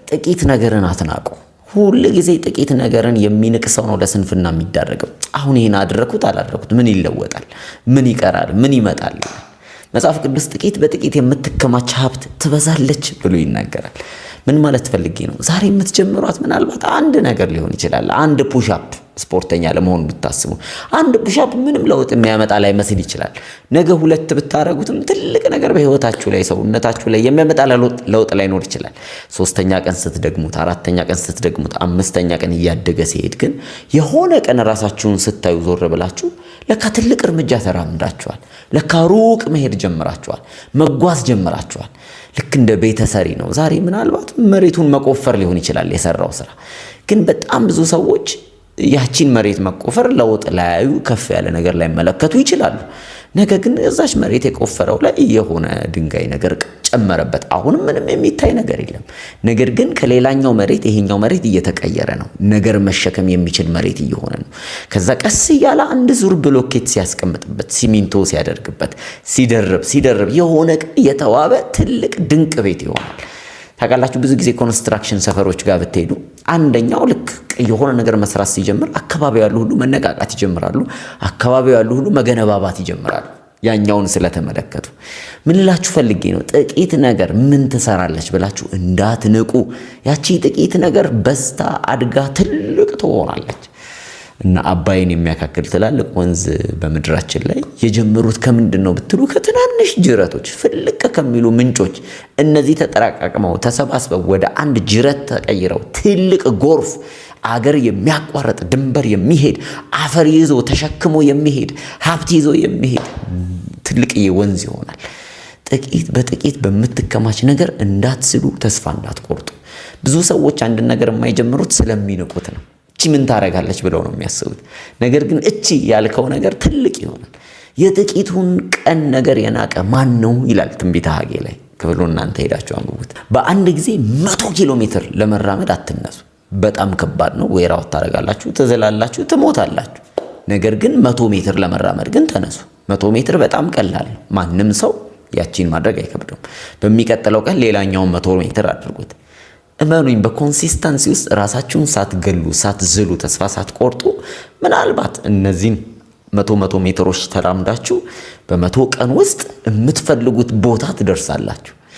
ጥቂት ነገርን አትናቁ። ሁሉ ጊዜ ጥቂት ነገርን የሚንቅ ሰው ነው ለስንፍና የሚዳረገው። አሁን ይሄን አደረኩት አላደረኩት ምን ይለወጣል? ምን ይቀራል? ምን ይመጣል? መጽሐፍ ቅዱስ ጥቂት በጥቂት የምትከማች ሀብት ትበዛለች ብሎ ይናገራል። ምን ማለት ፈልጌ ነው? ዛሬ የምትጀምሯት ምናልባት አንድ ነገር ሊሆን ይችላል። አንድ ፑሽ አፕ ስፖርተኛ ለመሆን ብታስቡ አንድ ፑሽ አፕ ምንም ለውጥ የሚያመጣ ላይመስል ይችላል። ነገ ሁለት ብታረጉትም ትልቅ ነገር በህይወታችሁ ላይ ሰውነታችሁ ላይ የሚያመጣ ለውጥ ላይኖር ይችላል። ሶስተኛ ቀን ስትደግሙት፣ አራተኛ ቀን ስትደግሙት፣ አምስተኛ ቀን እያደገ ሲሄድ ግን የሆነ ቀን ራሳችሁን ስታዩ ዞር ብላችሁ ለካ ትልቅ እርምጃ ተራምዳችኋል። ለካ ሩቅ መሄድ ጀምራችኋል። መጓዝ ጀምራችኋል። ልክ እንደ ቤተሰሪ ነው። ዛሬ ምናልባት መሬቱን መቆፈር ሊሆን ይችላል የሰራው ስራ። ግን በጣም ብዙ ሰዎች ያቺን መሬት መቆፈር ለውጥ ላያዩ ከፍ ያለ ነገር ላይ መለከቱ ይችላሉ። ነገር ግን እዛች መሬት የቆፈረው ላይ የሆነ ድንጋይ ነገር ጨመረበት። አሁንም ምንም የሚታይ ነገር የለም። ነገር ግን ከሌላኛው መሬት ይሄኛው መሬት እየተቀየረ ነው። ነገር መሸከም የሚችል መሬት እየሆነ ነው። ከዛ ቀስ እያለ አንድ ዙር ብሎኬት ሲያስቀምጥበት፣ ሲሚንቶ ሲያደርግበት፣ ሲደርብ የሆነ የተዋበ ትልቅ ድንቅ ቤት ይሆናል። ታውቃላችሁ፣ ብዙ ጊዜ ኮንስትራክሽን ሰፈሮች ጋር ብትሄዱ አንደኛው ልክ የሆነ ነገር መስራት ሲጀምር አካባቢው ያሉ ሁሉ መነቃቃት ይጀምራሉ። አካባቢው ያሉ ሁሉ መገነባባት ይጀምራሉ። ያኛውን ስለተመለከቱ ምን ልላችሁ ፈልጌ ነው፣ ጥቂት ነገር ምን ትሰራለች ብላችሁ እንዳትንቁ። ያቺ ጥቂት ነገር በስታ አድጋ ትልቅ ትሆናለች። እና አባይን የሚያካክል ትላልቅ ወንዝ በምድራችን ላይ የጀመሩት ከምንድን ነው ብትሉ ከትናንሽ ጅረቶች፣ ፍልቅ ከሚሉ ምንጮች፣ እነዚህ ተጠራቃቅመው ተሰባስበው ወደ አንድ ጅረት ተቀይረው ትልቅ ጎርፍ አገር የሚያቋርጥ ድንበር የሚሄድ አፈር ይዞ ተሸክሞ የሚሄድ ሀብት ይዞ የሚሄድ ትልቅዬ ወንዝ ይሆናል። ጥቂት በጥቂት በምትከማች ነገር እንዳትስሉ፣ ተስፋ እንዳትቆርጡ። ብዙ ሰዎች አንድ ነገር የማይጀምሩት ስለሚንቁት ነው። እቺ ምን ታረጋለች ብለው ነው የሚያስቡት። ነገር ግን እቺ ያልከው ነገር ትልቅ ይሆናል። የጥቂቱን ቀን ነገር የናቀ ማን ነው ይላል ትንቢተ ሐጌ ላይ። ክፍሉን እናንተ ሄዳችሁ አንብቡት። በአንድ ጊዜ 100 ኪሎ ሜትር ለመራመድ አትነሱ። በጣም ከባድ ነው። ወይራው ታረጋላችሁ፣ ትዘላላችሁ፣ ትሞታላችሁ። ነገር ግን 100 ሜትር ለመራመድ ግን ተነሱ። 100 ሜትር በጣም ቀላል ነው። ማንም ሰው ያቺን ማድረግ አይከብደውም። በሚቀጥለው ቀን ሌላኛውን 100 ሜትር አድርጉት። እመኑኝ፣ በኮንሲስተንሲ ውስጥ ራሳችሁን ሳትገሉ፣ ሳትዝሉ፣ ተስፋ ሳትቆርጡ ምናልባት እነዚህን 100 ሜትሮች ተራምዳችሁ በ100 ቀን ውስጥ የምትፈልጉት ቦታ ትደርሳላችሁ።